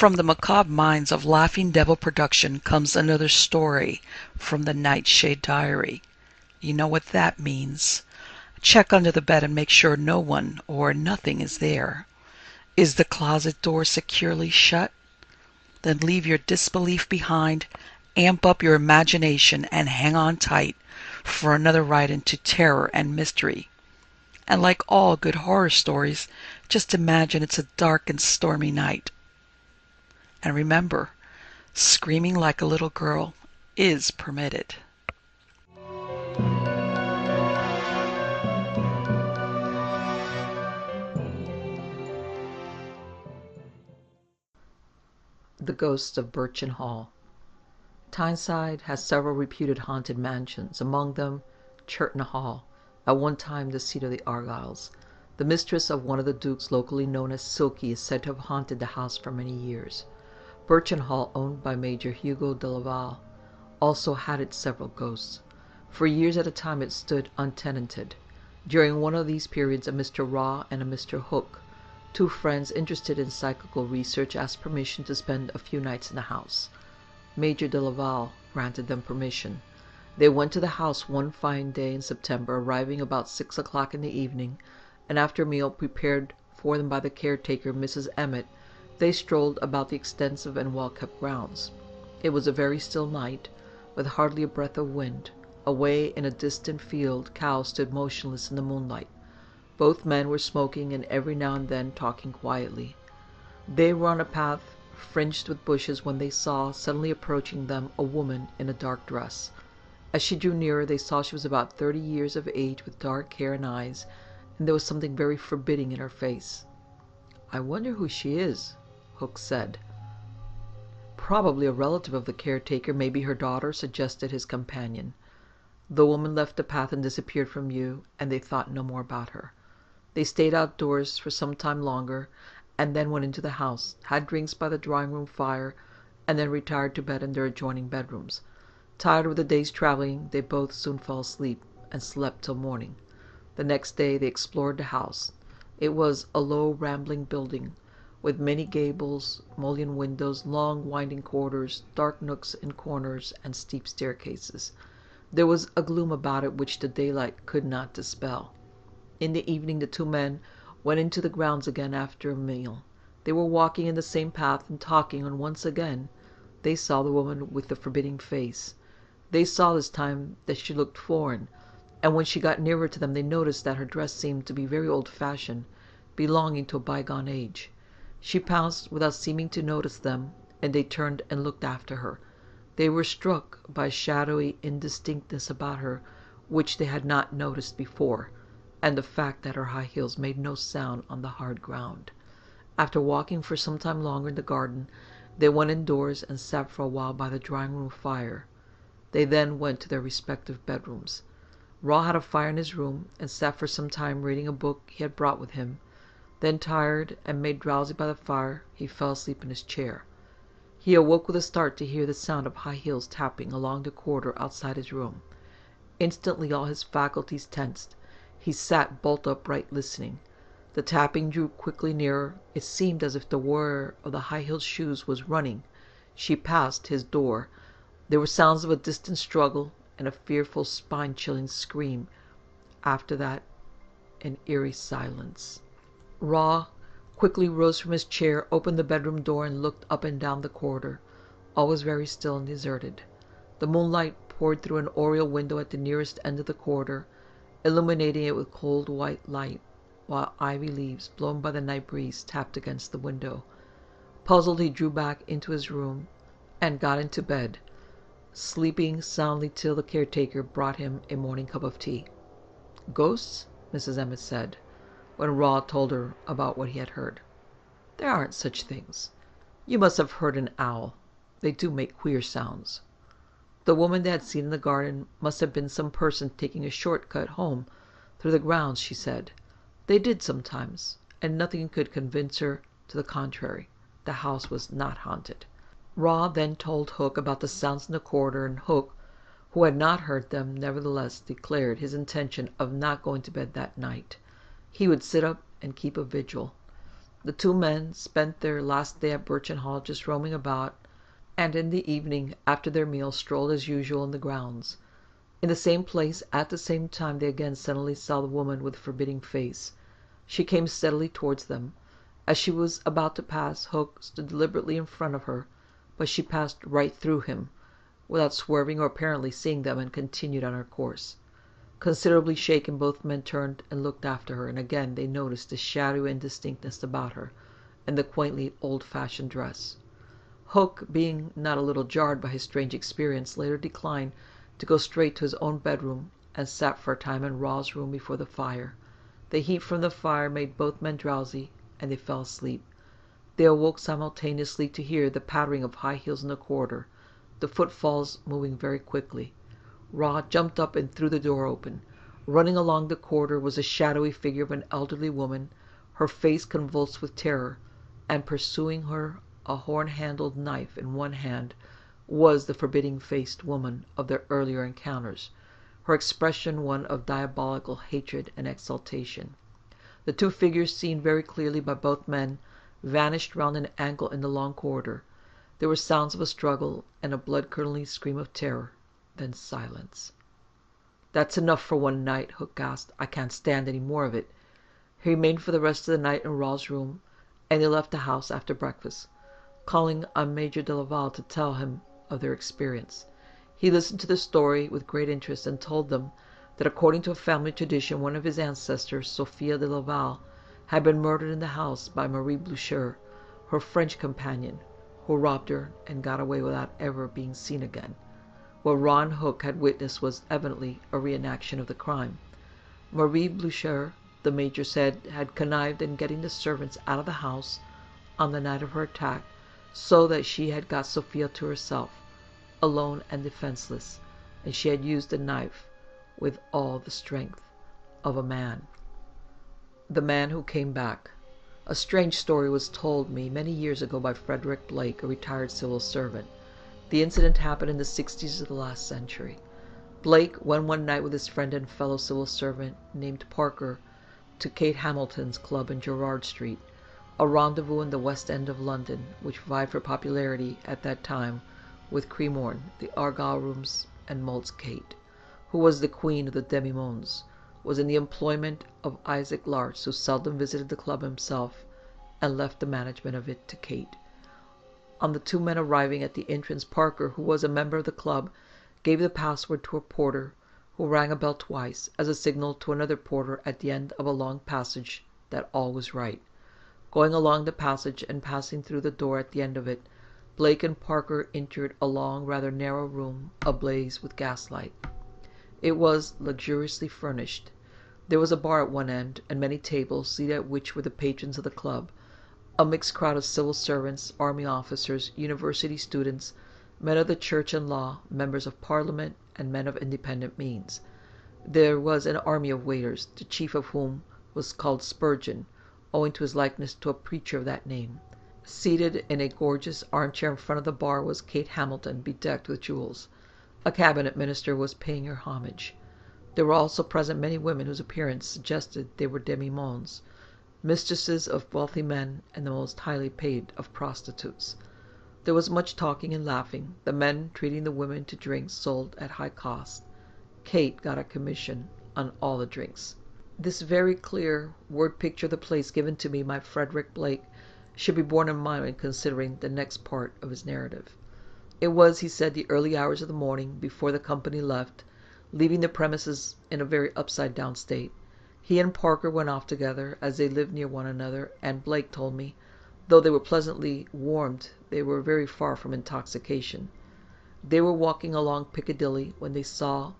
From the macabre minds of Laughing Devil Production comes another story from the Nightshade Diary. You know what that means. Check under the bed and make sure no one or nothing is there. Is the closet door securely shut? Then leave your disbelief behind, amp up your imagination, and hang on tight for another ride into terror and mystery. And like all good horror stories, just imagine it's a dark and stormy night. And remember, screaming like a little girl is permitted. The Ghosts of Birchen Hall. Tyneside has several reputed haunted mansions, among them Churton Hall, at one time the seat of the Argylls. The mistress of one of the dukes, locally known as Silky, is said to have haunted the house for many years. Birchen Hall, owned by Major Hugo de Laval, also had its several ghosts. For years at a time it stood untenanted. During one of these periods, a Mr. Raw and a Mr. Hook, two friends interested in psychical research, asked permission to spend a few nights in the house. Major de Laval granted them permission. They went to the house one fine day in September, arriving about 6 o'clock in the evening, and after a meal prepared for them by the caretaker, Mrs. Emmett, they strolled about the extensive and well-kept grounds. It was a very still night, with hardly a breath of wind. Away in a distant field, cows stood motionless in the moonlight. Both men were smoking and every now and then talking quietly. They were on a path fringed with bushes when they saw, suddenly approaching them, a woman in a dark dress. As she drew nearer, they saw she was about 30 years of age, with dark hair and eyes, and there was something very forbidding in her face. "I wonder who she is," Hook said. "Probably a relative of the caretaker, maybe her daughter," suggested his companion. The woman left the path and disappeared from view, and they thought no more about her. They stayed outdoors for some time longer, and then went into the house, had drinks by the drawing-room fire, and then retired to bed in their adjoining bedrooms. Tired with the day's traveling, they both soon fell asleep, and slept till morning. The next day they explored the house. It was a low, rambling building, with many gables, mullioned windows, long, winding corridors, dark nooks and corners, and steep staircases. There was a gloom about it which the daylight could not dispel. In the evening the two men went into the grounds again after a meal. They were walking in the same path and talking, when once again they saw the woman with the forbidding face. They saw this time that she looked foreign, and when she got nearer to them they noticed that her dress seemed to be very old-fashioned, belonging to a bygone age. She passed without seeming to notice them, and they turned and looked after her. They were struck by a shadowy indistinctness about her which they had not noticed before, and the fact that her high heels made no sound on the hard ground. After walking for some time longer in the garden, they went indoors and sat for a while by the drawing-room fire. They then went to their respective bedrooms. Raw had a fire in his room, and sat for some time reading a book he had brought with him. Then, tired and made drowsy by the fire, he fell asleep in his chair. He awoke with a start to hear the sound of high heels tapping along the corridor outside his room. Instantly all his faculties tensed. He sat bolt upright, listening. The tapping drew quickly nearer. It seemed as if the wearer of the high-heeled shoes was running. She passed his door. There were sounds of a distant struggle and a fearful, spine-chilling scream. After that, an eerie silence. Raw quickly rose from his chair, opened the bedroom door, and looked up and down the corridor. All was very still and deserted. The moonlight poured through an oriel window at the nearest end of the corridor, illuminating it with cold white light, while ivy leaves, blown by the night breeze, tapped against the window. Puzzled, he drew back into his room and got into bed, sleeping soundly till the caretaker brought him a morning cup of tea. "Ghosts?" Mrs. Emmett said, when Raw told her about what he had heard. "There aren't such things. You must have heard an owl. They do make queer sounds." The woman they had seen in the garden must have been some person taking a short cut home through the grounds, she said. They did sometimes, and nothing could convince her to the contrary. The house was not haunted. Raw then told Hook about the sounds in the corridor, and Hook, who had not heard them, nevertheless declared his intention of not going to bed that night. He would sit up and keep a vigil. The two men spent their last day at Birchen Hall just roaming about, and in the evening, after their meal, strolled as usual in the grounds. In the same place, at the same time, they again suddenly saw the woman with the forbidding face. She came steadily towards them. As she was about to pass, Hook stood deliberately in front of her, but she passed right through him, without swerving or apparently seeing them, and continued on her course. Considerably shaken, both men turned and looked after her, and again they noticed the shadowy indistinctness about her, and the quaintly old-fashioned dress. Hook, being not a little jarred by his strange experience, later declined to go straight to his own bedroom, and sat for a time in Raw's room before the fire. The heat from the fire made both men drowsy, and they fell asleep. They awoke simultaneously to hear the pattering of high heels in the corridor, the footfalls moving very quickly. Raw jumped up and threw the door open. Running along the corridor was the shadowy figure of an elderly woman, her face convulsed with terror, and pursuing her, a horn-handled knife in one hand, was the forbidding-faced woman of their earlier encounters, her expression one of diabolical hatred and exultation. The two figures, seen very clearly by both men, vanished round an angle in the long corridor. There were sounds of a struggle, and a blood-curdling scream of terror. Then silence. "That's enough for one night," Hook gasped. "I can't stand any more of it." He remained for the rest of the night in Raw's room, and they left the house after breakfast, calling on Major de Laval to tell him of their experience. He listened to the story with great interest, and told them that according to a family tradition, one of his ancestors, Sophia de Laval, had been murdered in the house by Marie Blucher, her French companion, who robbed her and got away without ever being seen again. What Raw and Hook had witnessed was evidently a reenaction of the crime. Marie Blucher, the Major said, had connived in getting the servants out of the house on the night of her attack, so that she had got Sophia to herself, alone and defenseless, and she had used the knife with all the strength of a man. The Man Who Came Back. A strange story was told me many years ago by Frederick Blake, a retired civil servant. The incident happened in the 60s of the last century. Blake went one night with his friend and fellow civil servant named Parker to Kate Hamilton's club in Gerrard Street, a rendezvous in the West End of London, which vied for popularity at that time with Cremorne, the Argyle Rooms, and Malt's Kate, who was the queen of the demi-mondes, was in the employment of Isaac Larts, who seldom visited the club himself, and left the management of it to Kate. On the two men arriving at the entrance, Parker, who was a member of the club, gave the password to a porter, who rang a bell twice, as a signal to another porter at the end of a long passage that all was right. Going along the passage and passing through the door at the end of it, Blake and Parker entered a long, rather narrow room ablaze with gaslight. It was luxuriously furnished. There was a bar at one end, and many tables, seated at which were the patrons of the club, a mixed crowd of civil servants, army officers, university students, men of the church and law, members of Parliament, and men of independent means. There was an army of waiters, the chief of whom was called Spurgeon, owing to his likeness to a preacher of that name. Seated in a gorgeous armchair in front of the bar was Kate Hamilton, bedecked with jewels. A cabinet minister was paying her homage. There were also present many women whose appearance suggested they were demi-mondes, mistresses of wealthy men and the most highly paid of prostitutes. There was much talking and laughing, the men treating the women to drinks sold at high cost. Kate got a commission on all the drinks. This very clear word picture of the place given to me by Frederick Blake should be borne in mind when considering the next part of his narrative. It was, he said, the early hours of the morning before the company left, leaving the premises in a very upside-down state. He and Parker went off together, as they lived near one another, and Blake told me, though they were pleasantly warmed, they were very far from intoxication. They were walking along Piccadilly when they saw,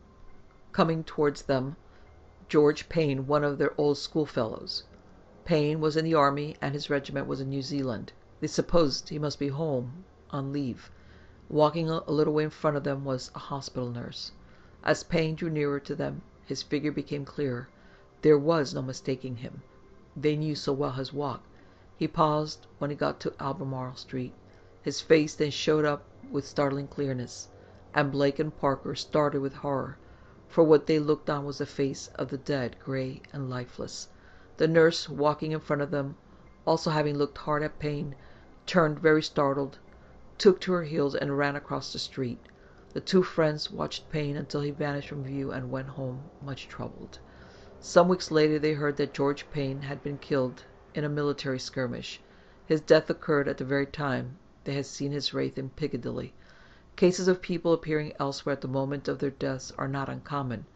coming towards them, George Payne, one of their old schoolfellows. Payne was in the army, and his regiment was in New Zealand. They supposed he must be home on leave. Walking a little way in front of them was a hospital nurse. As Payne drew nearer to them, his figure became clearer. There was no mistaking him. They knew so well his walk. He paused when he got to Albemarle Street. His face then showed up with startling clearness, and Blake and Parker started with horror, for what they looked on was the face of the dead, grey and lifeless. The nurse, walking in front of them, also having looked hard at Payne, turned very startled, took to her heels, and ran across the street. The two friends watched Payne until he vanished from view and went home much troubled. Some weeks later they heard that George Payne had been killed in a military skirmish. His death occurred at the very time they had seen his wraith in Piccadilly. Cases of people appearing elsewhere at the moment of their deaths are not uncommon,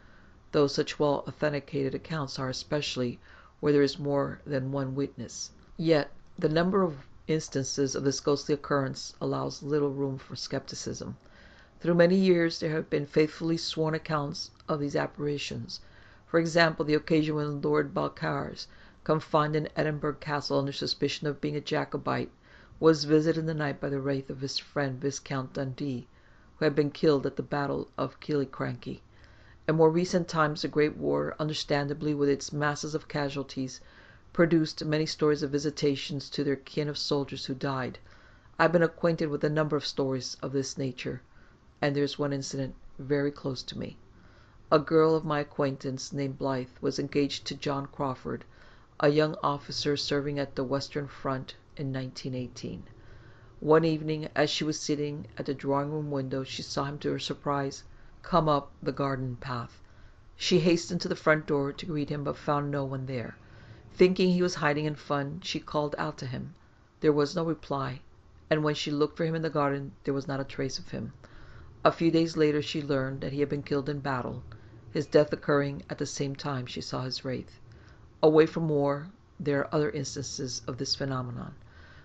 though such well authenticated accounts are, especially where there is more than one witness. Yet the number of instances of this ghostly occurrence allows little room for skepticism. Through many years there have been faithfully sworn accounts of these apparitions. For example, the occasion when Lord Balcarres, confined in Edinburgh Castle under suspicion of being a Jacobite, was visited in the night by the wraith of his friend Viscount Dundee, who had been killed at the Battle of Killiecrankie. In more recent times the Great War, understandably with its masses of casualties, produced many stories of visitations to their kin of soldiers who died. I have been acquainted with a number of stories of this nature, and there is one incident very close to me. A girl of my acquaintance named Blythe was engaged to John Crawford, a young officer serving at the Western Front in 1918. One evening, as she was sitting at the drawing-room window, she saw him, to her surprise, come up the garden path. She hastened to the front door to greet him, but found no one there. Thinking he was hiding in fun, she called out to him. There was no reply, and when she looked for him in the garden, there was not a trace of him. A few days later she learned that he had been killed in battle, his death occurring at the same time she saw his wraith. Away from war, there are other instances of this phenomenon.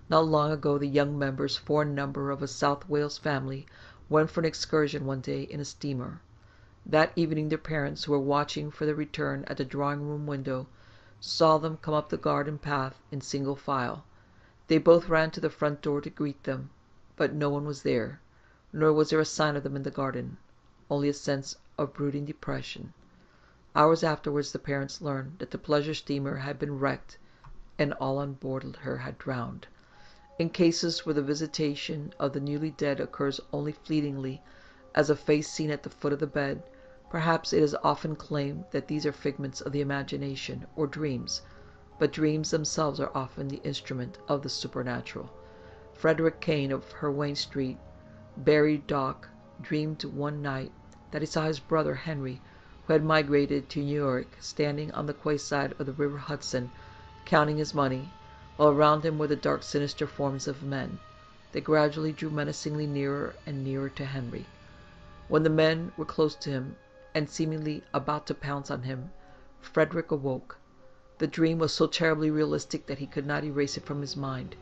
Not long ago the young members, 4 in number, of a South Wales family went for an excursion one day in a steamer. That evening their parents, who were watching for their return at the drawing-room window, saw them come up the garden path in single file. They both ran to the front door to greet them, but no one was there, nor was there a sign of them in the garden, only a sense of brooding depression. Hours afterwards the parents learned that the pleasure steamer had been wrecked and all on board her had drowned. In cases where the visitation of the newly dead occurs only fleetingly, as a face seen at the foot of the bed, perhaps it is often claimed that these are figments of the imagination, or dreams, but dreams themselves are often the instrument of the supernatural. Frederick Kane of Herwain Street, Barry Dock, dreamed one night that he saw his brother Henry, who had migrated to New York, standing on the quayside of the river Hudson, counting his money, while around him were the dark sinister forms of men. They gradually drew menacingly nearer and nearer to Henry. When the men were close to him, and seemingly about to pounce on him, Frederick awoke. The dream was so terribly realistic that he could not erase it from his mind.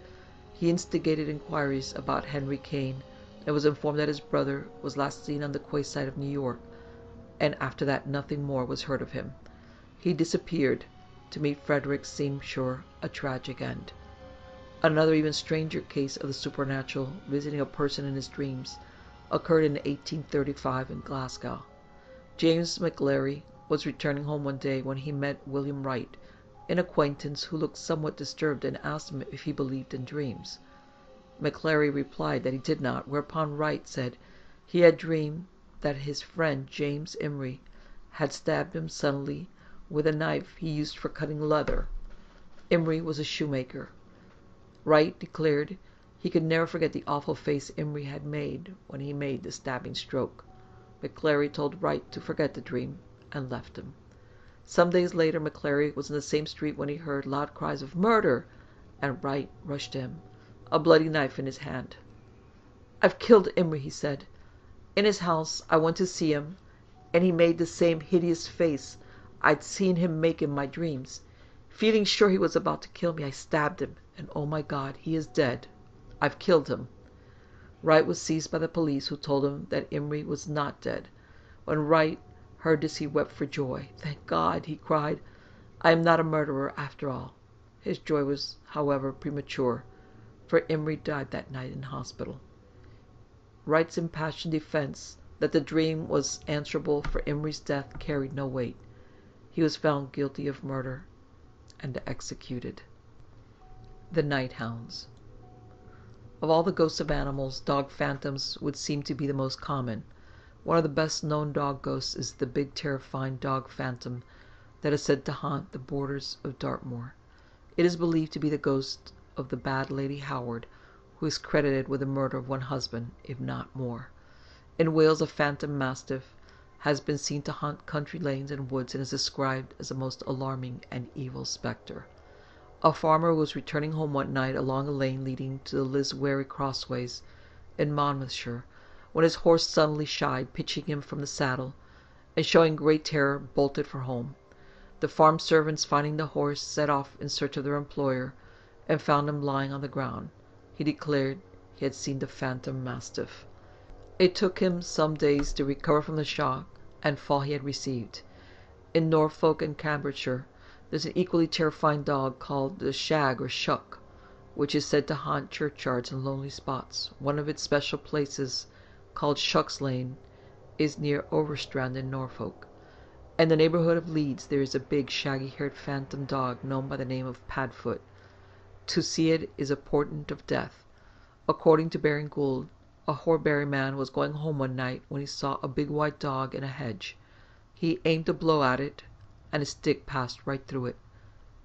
He instigated inquiries about Henry Kane, and was informed that his brother was last seen on the quayside of New York, and after that nothing more was heard of him. He disappeared. To meet Frederick seemed sure a tragic end. Another even stranger case of the supernatural visiting a person in his dreams occurred in 1835 in Glasgow. James McLary was returning home one day when he met William Wright, an acquaintance who looked somewhat disturbed, and asked him if he believed in dreams. McLary replied that he did not, whereupon Wright said he had dreamed that his friend James Imrie had stabbed him suddenly with a knife he used for cutting leather. Imrie was a shoemaker. Wright declared he could never forget the awful face Imrie had made when he made the stabbing stroke. McLary told Wright to forget the dream, and left him. Some days later McLary was in the same street when he heard loud cries of "Murder!" and Wright rushed to him, a bloody knife in his hand. "I've killed Imrie," he said. "In his house I went to see him, and he made the same hideous face I'd seen him make in my dreams. Feeling sure he was about to kill me, I stabbed him, and oh my God, he is dead. I've killed him." Wright was seized by the police, who told him that Imrie was not dead. When Wright heard this he wept for joy. "Thank God," he cried, "I am not a murderer after all." His joy was, however, premature, for Imrie died that night in hospital. Wright's impassioned defense that the dream was answerable for Imrie's death carried no weight. He was found guilty of murder and executed. The Night Hounds. Of all the ghosts of animals, dog phantoms would seem to be the most common. One of the best known dog ghosts is the big terrifying dog phantom that is said to haunt the borders of Dartmoor. It is believed to be the ghost of the bad Lady Howard, who is credited with the murder of one husband, if not more. In Wales, a phantom mastiff has been seen to haunt country lanes and woods and is described as a most alarming and evil spectre. A farmer was returning home one night along a lane leading to the Liswery crossways in Monmouthshire, when his horse suddenly shied, pitching him from the saddle, and showing great terror, bolted for home. The farm servants, finding the horse, set off in search of their employer, and found him lying on the ground. He declared he had seen the phantom mastiff. It took him some days to recover from the shock and fall he had received. In Norfolk and Cambridgeshire, there's an equally terrifying dog called the shag or shuck, which is said to haunt churchyards and lonely spots. One of its special places, called Shuck's Lane, is near Overstrand in Norfolk. In the neighbourhood of Leeds there is a big shaggy-haired phantom dog known by the name of Padfoot. To see it is a portent of death. According to Baring Gould, a Horbury man was going home one night when he saw a big white dog in a hedge. He aimed a blow at it, and his stick passed right through it.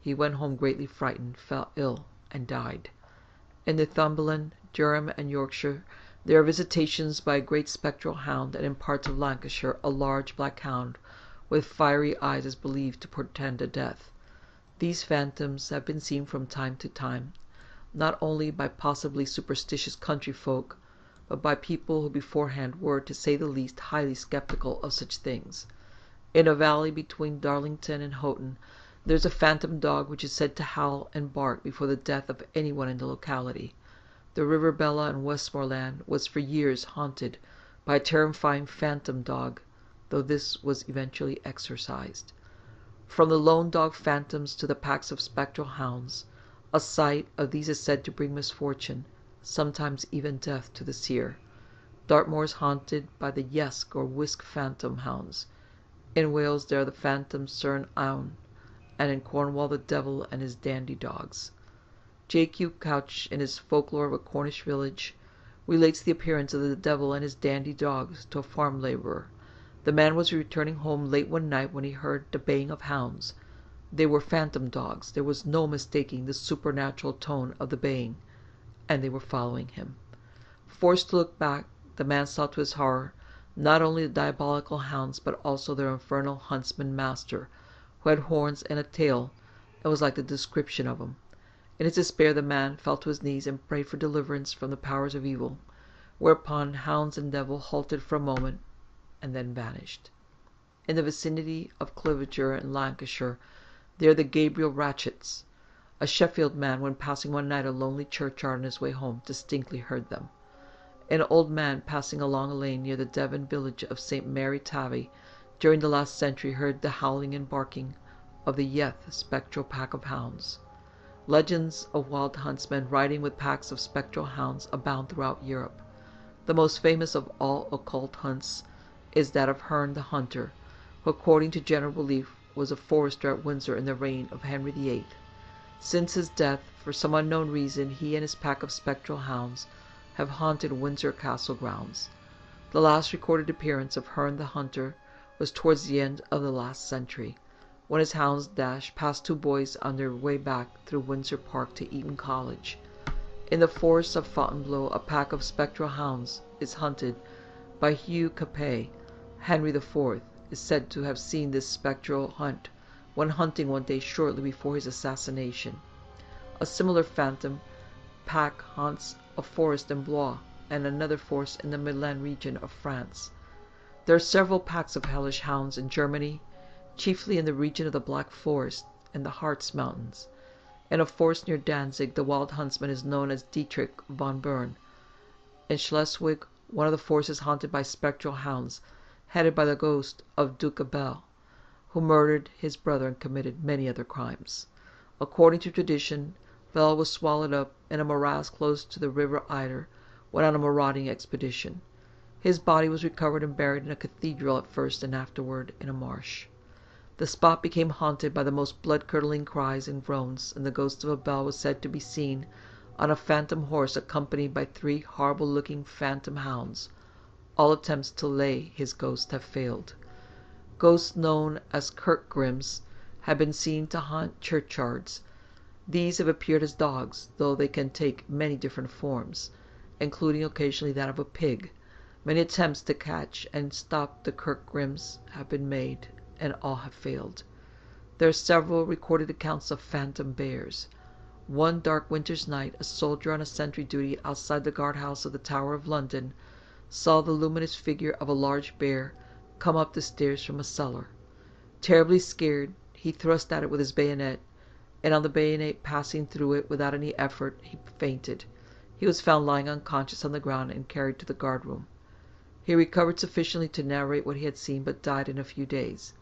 He went home greatly frightened, fell ill, and died. In Northumberland, Durham, and Yorkshire, there are visitations by a great spectral hound, and in parts of Lancashire a large black hound with fiery eyes is believed to portend a death. These phantoms have been seen from time to time, not only by possibly superstitious country folk, but by people who beforehand were, to say the least, highly sceptical of such things. In a valley between Darlington and Houghton there is a phantom dog which is said to howl and bark before the death of anyone in the locality. The River Bella in Westmoreland was for years haunted by a terrifying phantom dog, though this was eventually exorcised. From the lone dog phantoms to the packs of spectral hounds, a sight of these is said to bring misfortune, sometimes even death, to the seer. Dartmoor is haunted by the Yesk or Whisk phantom hounds. In Wales there are the phantom Cern Awn, and in Cornwall the devil and his dandy dogs. J.Q. Couch, in his Folklore of a Cornish Village, relates the appearance of the devil and his dandy dogs to a farm labourer. The man was returning home late one night when he heard the baying of hounds. They were phantom dogs. There was no mistaking the supernatural tone of the baying, and they were following him. Forced to look back, the man saw to his horror not only the diabolical hounds, but also their infernal huntsman master, who had horns and a tail, and was like the description of him. In his despair the man fell to his knees and prayed for deliverance from the powers of evil, whereupon hounds and devil halted for a moment, and then vanished. In the vicinity of Cliviger in Lancashire there are the Gabriel Ratchets. A Sheffield man, when passing one night a lonely churchyard on his way home, distinctly heard them. An old man passing along a lane near the Devon village of St. Mary Tavy during the last century heard the howling and barking of the Yeth spectral pack of hounds. Legends of wild huntsmen riding with packs of spectral hounds abound throughout Europe. The most famous of all occult hunts is that of Herne the Hunter, who, according to general belief, was a forester at Windsor in the reign of Henry VIII. Since his death, for some unknown reason, he and his pack of spectral hounds have haunted Windsor Castle grounds. The last recorded appearance of Herne the Hunter was towards the end of the last century, when his hounds dashed past two boys on their way back through Windsor Park to Eton College. In the forest of Fontainebleau a pack of spectral hounds is hunted by Hugh Capet. Henry IV is said to have seen this spectral hunt when hunting one day shortly before his assassination. A similar phantom pack haunts a forest in Blois and another forest in the Milan region of France. There are several packs of hellish hounds in Germany, chiefly in the region of the Black Forest and the Harz Mountains. In a forest near Danzig, the wild huntsman is known as Dietrich von Bern. In Schleswig, one of the forests is haunted by spectral hounds, headed by the ghost of Duke Bell, who murdered his brother and committed many other crimes. According to tradition, Bell was swallowed up in a morass close to the river Eider when on a marauding expedition. His body was recovered and buried in a cathedral at first, and afterward in a marsh. The spot became haunted by the most blood-curdling cries and groans, and the ghost of a Bell was said to be seen on a phantom horse accompanied by 3 horrible-looking phantom hounds. All attempts to lay his ghost have failed. Ghosts known as Kirkgrims have been seen to haunt churchyards. These have appeared as dogs, though they can take many different forms, including occasionally that of a pig. Many attempts to catch and stop the Kirkgrims have been made, and all have failed. There are several recorded accounts of phantom bears. One dark winter's night, a soldier on a sentry duty outside the guardhouse of the Tower of London saw the luminous figure of a large bear come up the stairs from a cellar. Terribly scared, he thrust at it with his bayonet, and on the bayonet passing through it without any effort, he fainted. He was found lying unconscious on the ground and carried to the guardroom. He recovered sufficiently to narrate what he had seen, but died in a few days.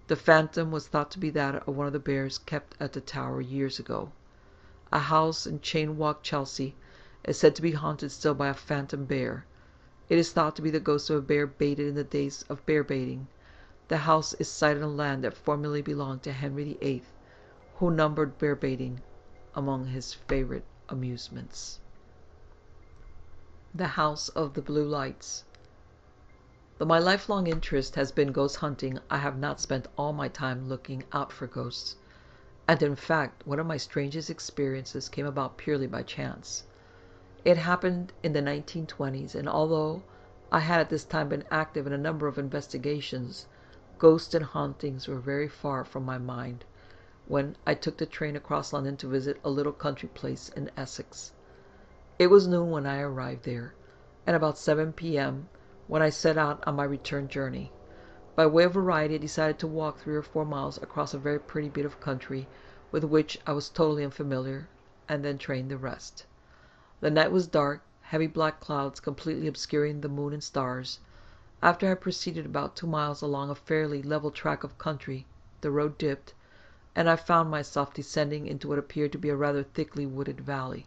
The phantom was thought to be that of one of the bears kept at the Tower years ago. A house in Chain Walk, Chelsea, is said to be haunted still by a phantom bear. It is thought to be the ghost of a bear baited in the days of bear baiting. The house is sited on land that formerly belonged to Henry VIII, who numbered bear baiting among his favorite amusements. The House of the Blue Lights. Though my lifelong interest has been ghost hunting, I have not spent all my time looking out for ghosts. And in fact, one of my strangest experiences came about purely by chance. It happened in the 1920s, and although I had at this time been active in a number of investigations, ghosts and hauntings were very far from my mind when I took the train across London to visit a little country place in Essex. It was noon when I arrived there, and about 7 p.m. when I set out on my return journey. By way of variety, I decided to walk 3 or 4 miles across a very pretty bit of country with which I was totally unfamiliar, and then train the rest. The night was dark, heavy black clouds completely obscuring the moon and stars. After I had proceeded about 2 miles along a fairly level track of country, the road dipped, and I found myself descending into what appeared to be a rather thickly wooded valley.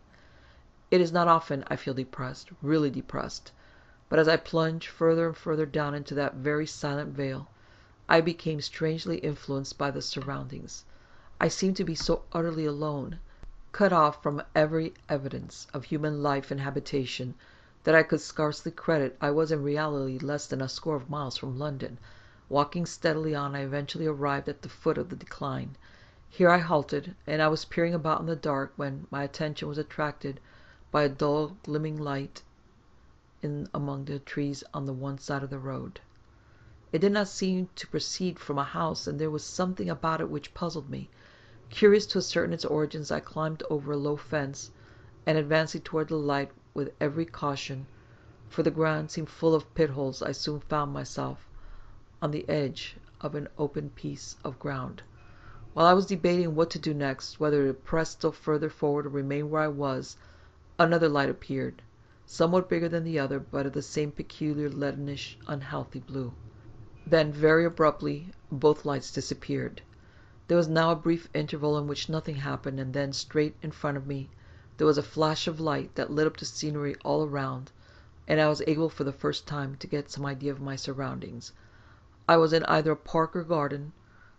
It is not often I feel depressed, really depressed, but as I plunged further and further down into that very silent vale, I became strangely influenced by the surroundings. I seemed to be so utterly alone, cut off from every evidence of human life and habitation, that I could scarcely credit I was in reality less than a score of miles from London. Walking steadily on, I eventually arrived at the foot of the decline. Here I halted, and I was peering about in the dark when my attention was attracted by a dull glimmering light in among the trees on the one side of the road. It did not seem to proceed from a house, and there was something about it which puzzled me. Curious to ascertain its origins, I climbed over a low fence, and advancing toward the light with every caution, for the ground seemed full of pit-holes, I soon found myself on the edge of an open piece of ground. While I was debating what to do next, whether to press still further forward or remain where I was, another light appeared, somewhat bigger than the other, but of the same peculiar leadenish, unhealthy blue. Then, very abruptly, both lights disappeared. There was now a brief interval in which nothing happened, and then, straight in front of me, there was a flash of light that lit up the scenery all around, and I was able for the first time to get some idea of my surroundings. I was in either a park or garden,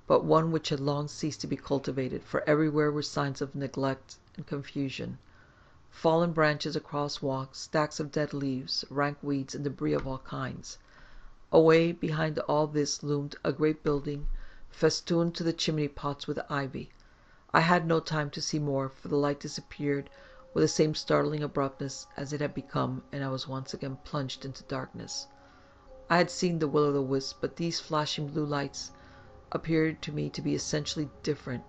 but one which had long ceased to be cultivated, for everywhere were signs of neglect and confusion. Fallen branches across walks, stacks of dead leaves, rank weeds, and debris of all kinds. Away behind all this loomed a great building, festooned to the chimney-pots with ivy. I had no time to see more, for the light disappeared with the same startling abruptness as it had become, and I was once again plunged into darkness. I had seen the will-o'-the-wisp, but these flashing blue lights appeared to me to be essentially different,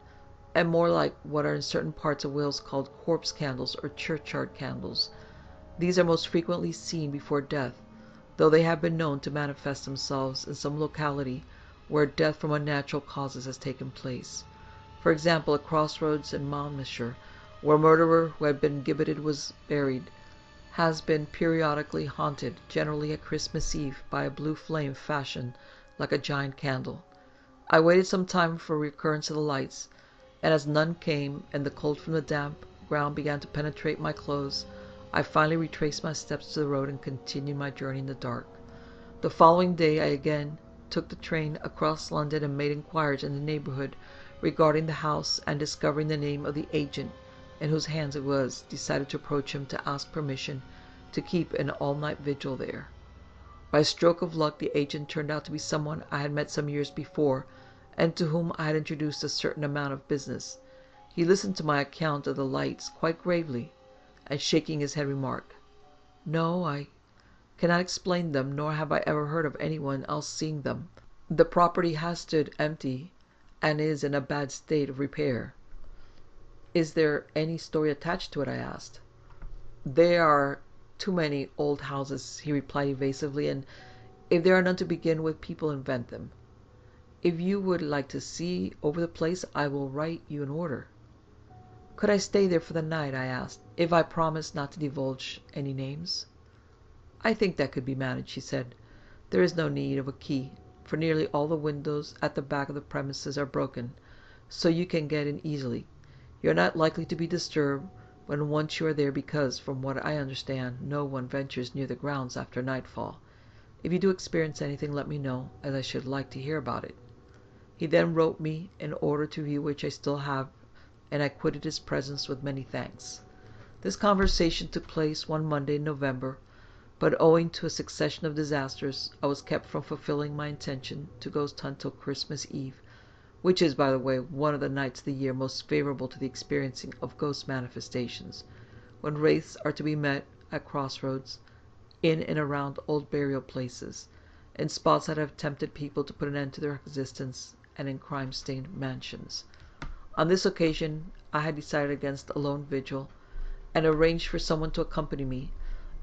and more like what are in certain parts of Wales called corpse candles or churchyard candles. These are most frequently seen before death, though they have been known to manifest themselves in some locality where death from unnatural causes has taken place. For example, a crossroads in Monmouthshire, where a murderer who had been gibbeted was buried, has been periodically haunted, generally at Christmas Eve, by a blue flame fashioned like a giant candle. I waited some time for a recurrence of the lights, and as none came, and the cold from the damp ground began to penetrate my clothes, I finally retraced my steps to the road and continued my journey in the dark. The following day I again took the train across London and made inquiries in the neighbourhood regarding the house, and discovering the name of the agent in whose hands it was, decided to approach him to ask permission to keep an all-night vigil there. By a stroke of luck, the agent turned out to be someone I had met some years before, and to whom I had introduced a certain amount of business. He listened to my account of the lights quite gravely, and shaking his head remarked, "No, I cannot explain them, nor have I ever heard of anyone else seeing them. The property has stood empty, and is in a bad state of repair." "Is there any story attached to it?" I asked. "There are too many old houses," he replied evasively, "and if there are none to begin with, people invent them. If you would like to see over the place, I will write you an order." "Could I stay there for the night," I asked, "if I promised not to divulge any names?" "I think that could be managed," she said. "There is no need of a key, for nearly all the windows at the back of the premises are broken, so you can get in easily. You are not likely to be disturbed when once you are there because, from what I understand, no one ventures near the grounds after nightfall. If you do experience anything, let me know, as I should like to hear about it." He then wrote me an order to view which I still have, and I quitted his presence with many thanks. This conversation took place one Monday in November, but owing to a succession of disasters, I was kept from fulfilling my intention to ghost hunt till Christmas Eve, which is, by the way, one of the nights of the year most favorable to the experiencing of ghost manifestations, when wraiths are to be met at crossroads, in and around old burial places, in spots that have tempted people to put an end to their existence, and in crime-stained mansions. On this occasion I had decided against a lone vigil, and arranged for someone to accompany me,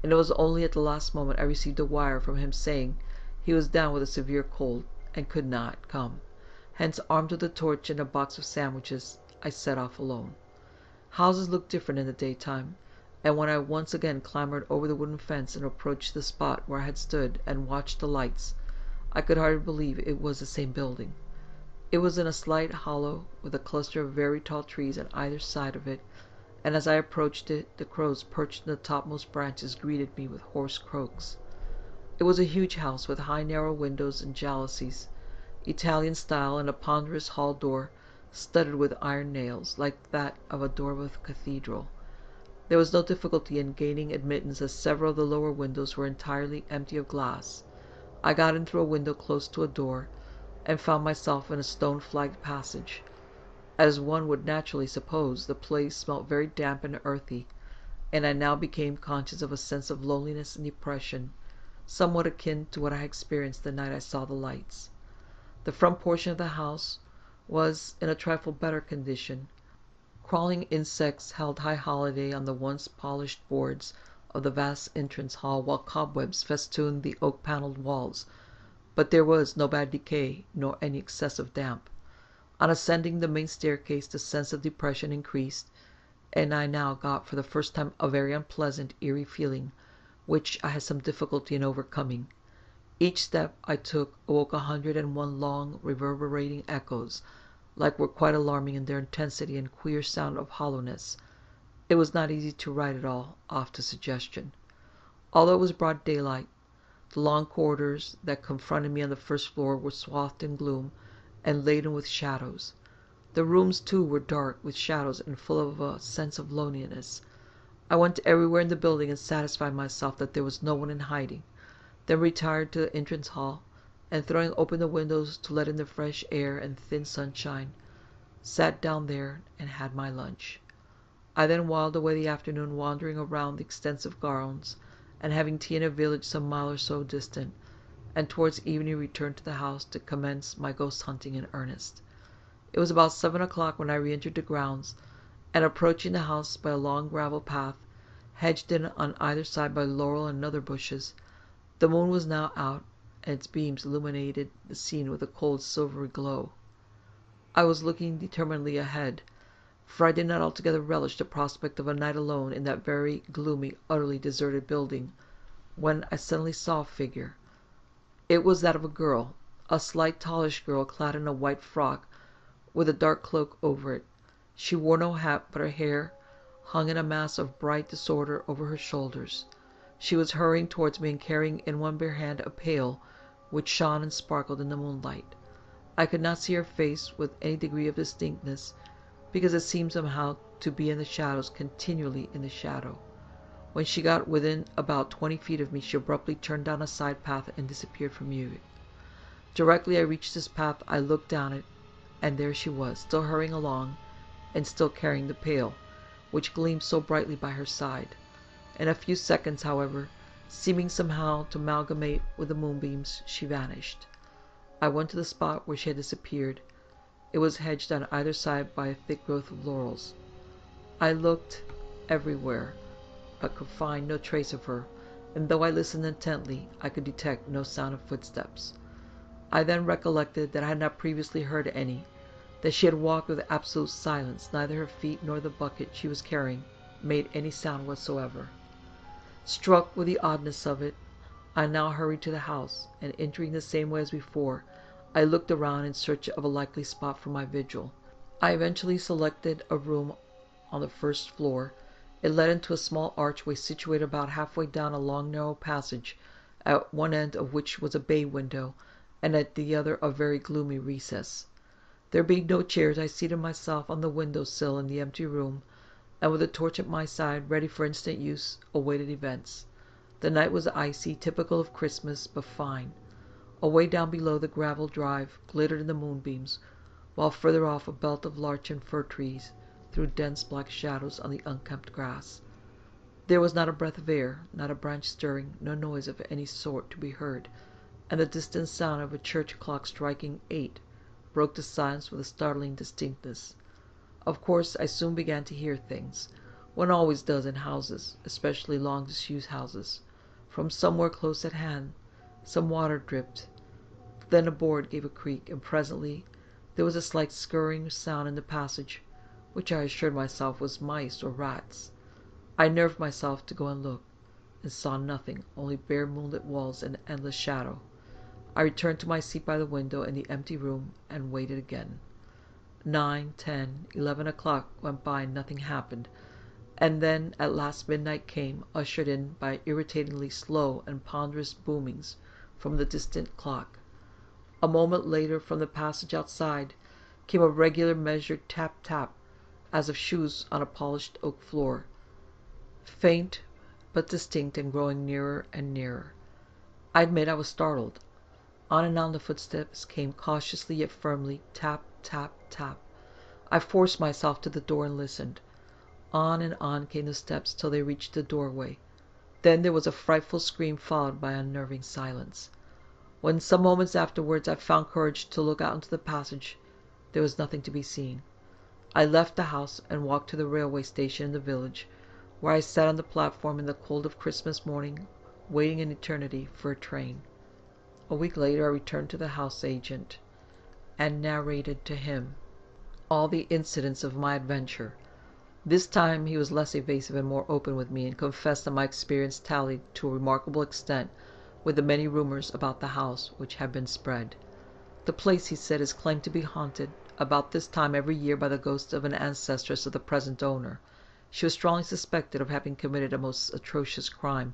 and it was only at the last moment I received a wire from him saying he was down with a severe cold and could not come. Hence, armed with a torch and a box of sandwiches, I set off alone. Houses look different in the daytime, and when I once again clambered over the wooden fence and approached the spot where I had stood and watched the lights, I could hardly believe it was the same building. It was in a slight hollow, with a cluster of very tall trees on either side of it, and as I approached it, the crows perched in the topmost branches greeted me with hoarse croaks. It was a huge house with high narrow windows and jalousies, Italian style, and a ponderous hall door studded with iron nails, like that of a door of a cathedral. There was no difficulty in gaining admittance, as several of the lower windows were entirely empty of glass. I got in through a window close to a door, and found myself in a stone-flagged passage. As one would naturally suppose, the place smelt very damp and earthy, and I now became conscious of a sense of loneliness and depression, somewhat akin to what I experienced the night I saw the lights. The front portion of the house was in a trifle better condition. Crawling insects held high holiday on the once polished boards of the vast entrance hall, while cobwebs festooned the oak-panelled walls, but there was no bad decay, nor any excessive damp. On ascending the main staircase, the sense of depression increased, and I now got for the first time a very unpleasant, eerie feeling, which I had some difficulty in overcoming. Each step I took awoke 101 long, reverberating echoes, like were quite alarming in their intensity and queer sound of hollowness. It was not easy to write it all off to suggestion. Although it was broad daylight, the long corridors that confronted me on the first floor were swathed in gloom and laden with shadows. The rooms, too, were dark with shadows and full of a sense of loneliness. I went everywhere in the building and satisfied myself that there was no one in hiding, then retired to the entrance hall, and throwing open the windows to let in the fresh air and thin sunshine, sat down there and had my lunch. I then whiled away the afternoon wandering around the extensive grounds, and having tea in a village some mile or so distant, and towards evening returned to the house to commence my ghost hunting in earnest. It was about 7 o'clock when I re-entered the grounds, and approaching the house by a long gravel path, hedged in on either side by laurel and other bushes. The moon was now out, and its beams illuminated the scene with a cold silvery glow. I was looking determinedly ahead, for I did not altogether relish the prospect of a night alone in that very gloomy, utterly deserted building, when I suddenly saw a figure. It was that of a girl, a slight, tallish girl, clad in a white frock, with a dark cloak over it. She wore no hat, but her hair hung in a mass of bright disorder over her shoulders. She was hurrying towards me and carrying in one bare hand a pail which shone and sparkled in the moonlight. I could not see her face with any degree of distinctness, because it seemed somehow to be in the shadows, continually in the shadow. When she got within about 20 feet of me, she abruptly turned down a side path and disappeared from view. Directly I reached this path, I looked down it, and there she was, still hurrying along, and still carrying the pail, which gleamed so brightly by her side. In a few seconds, however, seeming somehow to amalgamate with the moonbeams, she vanished. I went to the spot where she had disappeared. It was hedged on either side by a thick growth of laurels. I looked everywhere, but could find no trace of her, and though I listened intently, I could detect no sound of footsteps. I then recollected that I had not previously heard any, that she had walked with absolute silence. Neither her feet nor the bucket she was carrying made any sound whatsoever. Struck with the oddness of it, I now hurried to the house, and entering the same way as before, I looked around in search of a likely spot for my vigil. I eventually selected a room on the first floor. It led into a small archway situated about halfway down a long narrow passage, at one end of which was a bay window, and at the other a very gloomy recess. There being no chairs, I seated myself on the window sill in the empty room, and with a torch at my side, ready for instant use, awaited events. The night was icy, typical of Christmas, but fine. Away down below, the gravel drive glittered in the moonbeams, while further off a belt of larch and fir trees threw dense black shadows on the unkempt grass. There was not a breath of air, not a branch stirring, no noise of any sort to be heard, and the distant sound of a church clock striking 8 broke the silence with a startling distinctness. Of course, I soon began to hear things. One always does in houses, especially long disused houses. From somewhere close at hand, some water dripped. Then a board gave a creak, and presently there was a slight scurrying sound in the passage, which I assured myself was mice or rats. I nerved myself to go and look, and saw nothing, only bare moonlit walls and endless shadow. I returned to my seat by the window in the empty room, and waited again. 9, 10, 11 o'clock went by and nothing happened, and then at last midnight came, ushered in by irritatingly slow and ponderous boomings from the distant clock. A moment later, from the passage outside, came a regular measured tap-tap, as of shoes on a polished oak floor, faint but distinct and growing nearer and nearer. I admit I was startled. On and on the footsteps came, cautiously yet firmly, tap, tap, tap. I forced myself to the door and listened. On came the steps till they reached the doorway. Then there was a frightful scream, followed by unnerving silence. When some moments afterwards I found courage to look out into the passage, there was nothing to be seen. I left the house and walked to the railway station in the village, where I sat on the platform in the cold of Christmas morning, waiting an eternity for a train. A week later I returned to the house agent, and narrated to him all the incidents of my adventure. This time he was less evasive and more open with me, and confessed that my experience tallied to a remarkable extent with the many rumors about the house which had been spread. The place, he said, is claimed to be haunted about this time every year by the ghost of an ancestress of the present owner. She was strongly suspected of having committed a most atrocious crime,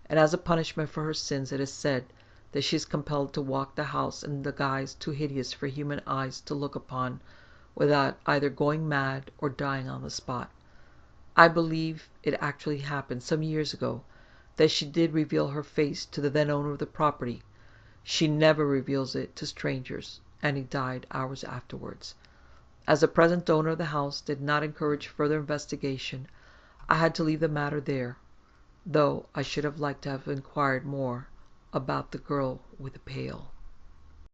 and as a punishment for her sins it is said that she is compelled to walk the house in a guise too hideous for human eyes to look upon, without either going mad or dying on the spot. I believe it actually happened some years ago that she did reveal her face to the then owner of the property. She never reveals it to strangers, and he died hours afterwards. As the present owner of the house did not encourage further investigation, I had to leave the matter there, though I should have liked to have inquired more about the girl with the pail.